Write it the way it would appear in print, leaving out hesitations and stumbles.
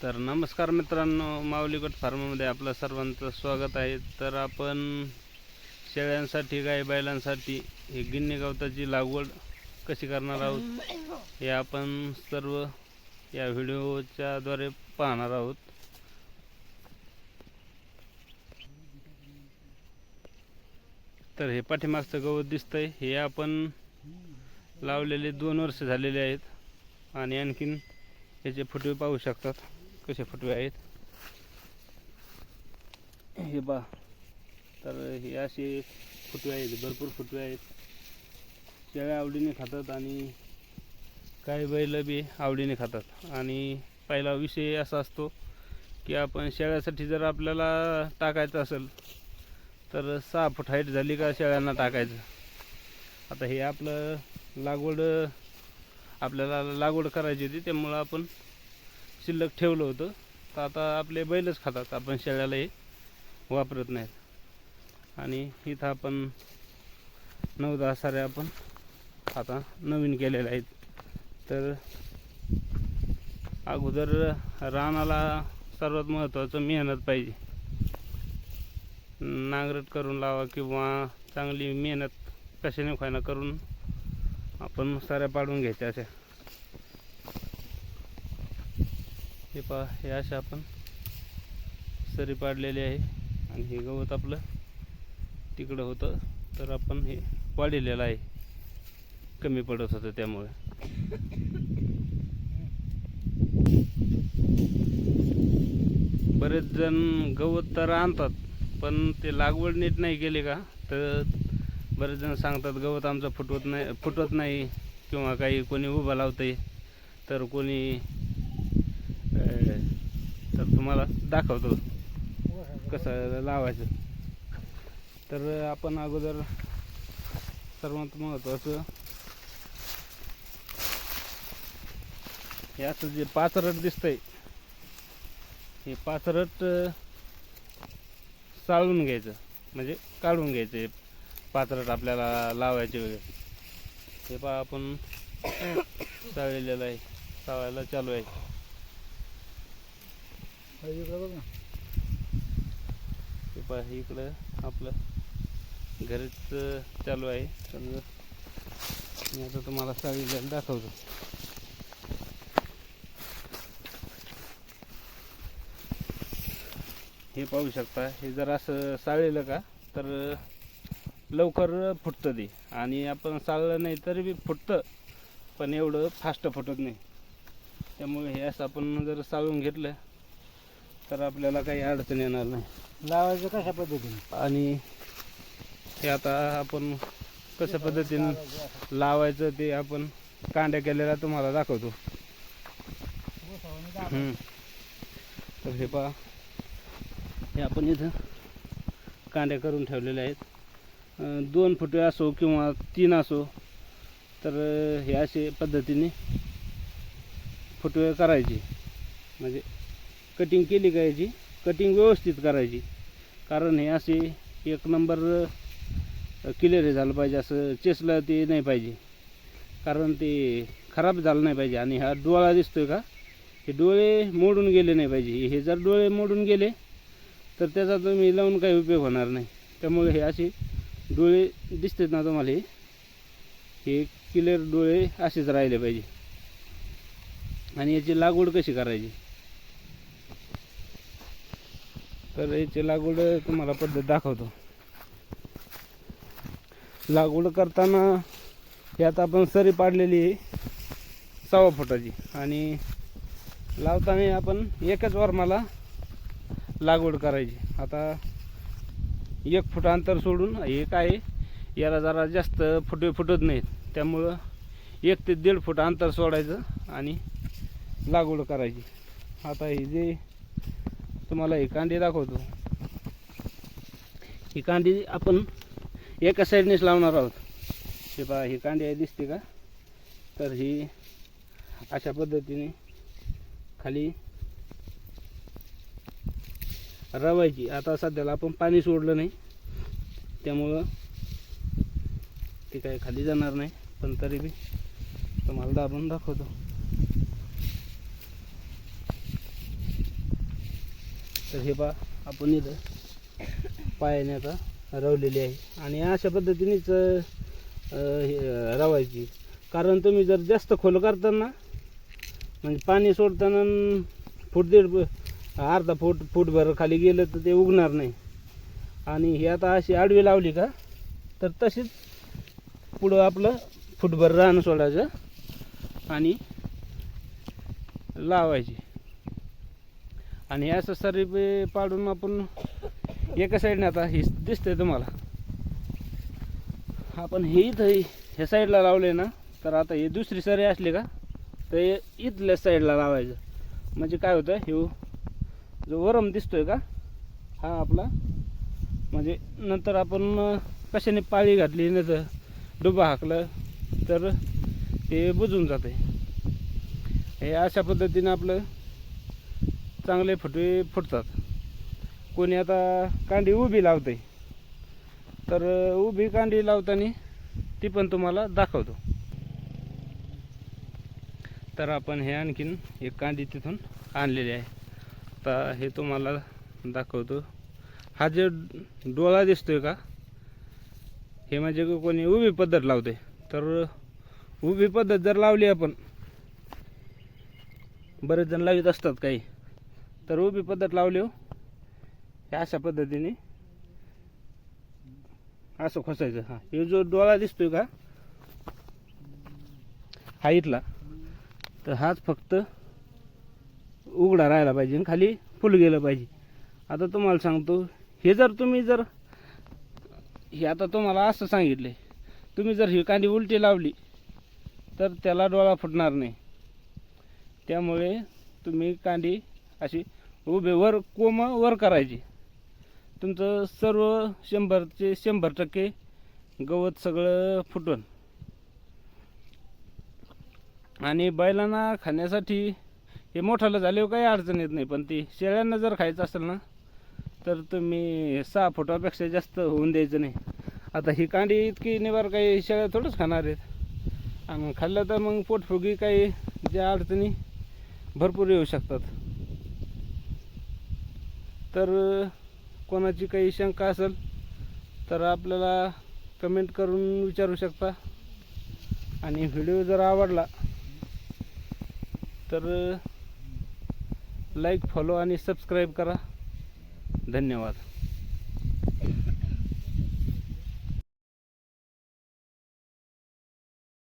तर नमस्कार मित्रांनो, माऊलीगड फार्ममध्ये आपलं सर्वांचं स्वागत आहे. तर आपण शेळ्यांसाठी गाई बैलांसाठी हे गिन्नी गवताची लागवड कशी करणार आहोत हे आपण सर्व या व्हिडिओच्या द्वारे पाहणार आहोत. तर हे पाठीमागचं गवत दिसतंय, हे आपण लावलेले 2 वर्ष झालेले आहेत आणि आणखीन याचे फुटवे पाहू शकतात कसे फुटवे आहेत हे पहा. तर हे असे फुटवे आहेत, भरपूर फुटवे आहेत. शेळ्या आवडीने खातात आणि काही बैल बी आवडीने खातात. आणि पहिला विषय असा असतो की आपण शेळ्यासाठी जर आपल्याला टाकायचं असेल तर 6 फूट हाईट झाली का शेळ्यांना टाकायचं. आता हे आपलं आपल्याला लागवड करायची होती, त्यामुळं आपण शिल्लक ठेवलं होतं. तर आता आपले बैलच खातात, आपण शेळ्याला हे वापरत नाहीत. आणि इथं आपण 9-10 साऱ्या आपण आता नवीन केलेल्या आहेत. तर अगोदर रानाला सर्वात महत्त्वाचं मेहनत पाहिजे. नांगरट करून लावा किंवा चांगली मेहनत कशाने खायना करून आपण साऱ्या पाडून घ्यायच्या अशा. हे पहा, हे अशा आपण सरी पाडलेली आहे आणि हे गवत आपलं तिकडं होतं तर आपण हे वाढलेलं आहे, कमी पडत होतं त्यामुळे. बरेच जण गवत तर आणतात पण ते लागवड नीट नाही केली का तर बरेच जण सांगतात गवत आमचं फुटवत नाही किंवा काही कोणी उभं लावतंय. तर कोणी तर तुम्हाला दाखवतो कसं लावायचं. तर आपण अगोदर सर्वात महत्त्वाचं हे असं जे पाचरट दिसतंय हे पाचरट चाळून घ्यायचं, म्हणजे काढून घ्यायचं. पाचरट आपल्याला लावायचे वगैरे हे पहा आपण चाळलेलं आहे, चाळायला चालू आहे. हे पहा इकडं आपलं घरच चालू आहे. तर मी आता तुम्हाला चाळलेलं दाखवतो. हे पाहू शकता, हे जर असं चाळलेलं का तर लवकर फुटतं ते. आणि आपण चाळलं नाही तरी बी फुटतं, पण एवढं फास्ट फुटत नाही. त्यामुळे हे असं आपण जर चाळून घेतलं तर आपल्याला काही अडचण येणार नाही. लावायचं कशा पद्धतीने आणि हे आता आपण कशा पद्धतीने लावायचं ते आपण कांड्या केलेल्या तुम्हाला दाखवतो. तर हे पहा, हे आपण इथं कांड्या करून ठेवलेल्या आहेत. 2 फुटे असो किंवा 3 असो, तर हे असे पद्धतीने फुटवे करायचे. म्हणजे कटिंग केली का याची कटिंग व्यवस्थित करायची. कारण हे असे 1 नंबर क्लिअर हे झालं पाहिजे, असं चेसलं ते नाही पाहिजे. कारण ते खराब झालं नाही पाहिजे. आणि हा डोळा दिसतोय का, हे डोळे मोडून गेले नाही पाहिजे. हे जर डोळे मोडून गेले तर त्याचा तुम्ही लावून काही उपयोग होणार नाही. त्यामुळे हे असे डोळे दिसतात ना तुम्हाला, हे क्लिअर डोळे असेच राहिले पाहिजे. आणि याची लागवड कशी करायची तर याची लागवड तुम्हाला पद्धत दाखवतो. लागवड करताना यात आपण सरी पाडलेली आहे 6 फुटाची आणि लावताना आपण एकच वारमाला लागवड करायची. आता 1 फूट अंतर सोडून, हे काय याला जरा जास्त फुटवे फुटत नाहीत, त्यामुळं 1 ते 1.5 फूट अंतर सोडायचं आणि लागवड करायची. आता हे जे तुम्हाला ही कांडी दाखवतो, ही कांडी आपण एका साईडनेच लावणार आहोत. हे पहा, ही कांडी आहे दिसते का, तर ही अशा पद्धतीने खाली रवायची. आता सध्याला आपण पाणी सोडलं नाही त्यामुळं ती काही खाली जाणार नाही, पण तरी बी तुम्हाला दाबून दाखवतो. तर हे पहा आपण इथं पायाने आता रवलेली आहे आणि अशा पद्धतीनेच हे रवायची. कारण तुम्ही जर जास्त खोल करताना म्हणजे पाणी सोडताना फूट दीड अर्धा फूटभर खाली गेलं तर ते उगणार नाही. आणि ही आता अशी आडवी लावली का तर तशीच पुढं आपलं फूटभर रान सोडायचं आणि लावायची. आणि असं सरी पाडून आपण एका साईडने आता हे दिसतंय तुम्हाला आपण हे इथं ह्या साईडला लावले ना तर आता हे दुसरी सरी असली का तर हे इथल्या साईडला लावायचं. म्हणजे काय होतं हे जो वरम दिसतोय का हा आपला म्हणजे नंतर आपण कशाने पाळी घातली नाही तर डुबा हाकलं तर ते बुजून जाते. हे अशा पद्धतीनं आपलं चांगले फुटवे फुटतात. कोणी आता कांडी उभी लावते तर उभी कांडी लावताना ती पण तुम्हाला दाखवतो. तर आपण हे आणखीन एक कांडी तिथून आणलेली आहे. आता हे तुम्हाला दाखवतो. हा जो डोळा दिसतोय का हे म्हणजे कोणी उभी पद्धत लावते. तर उभी पद्धत जर लावली आपण बरेच जण लावित असतात काही तर उभी पद्धत लावली हो हे अशा पद्धतीने असं खोसायचं. हा हे जो डोळा दिसतोय का हा इथला तर हाच फक्त उघडा राहायला पाहिजे आणि खाली फुल गेलं पाहिजे. आता तुम्हाला सांगतो हे जर तुम्ही जर हे आता तुम्हाला असं सांगितले तुम्ही जर ही कांडी उलटी लावली तर त्याला डोळा फुटणार नाही. त्यामुळे तुम्ही कांडी अशी उभे वर कोम वर करायची. तुमचं सर्व 100चे 100% गवत सगळं फुटून. आणि बैलांना खाण्यासाठी हे मोठालं झाल्यावर काही अडचण येत नाही. पण ती शेळ्यांना जर खायचं असेल ना तर तुम्ही 6 फुटापेक्षा जास्त होऊन द्यायचं नाही. आता ही कांडी इतकी निवार काही शेळ्या थोडंच खाणार आहेत आणि खाल्लं तर मग पोटफुगी काही ज्या अडचणी भरपूर येऊ शकतात. तर कोणाची काही शंका असेल तर आपल्याला कमेंट करून विचारू शकता. आणि व्हिडिओ जर आवडला तर लाईक फॉलो आणि सबस्क्राईब करा. धन्यवाद.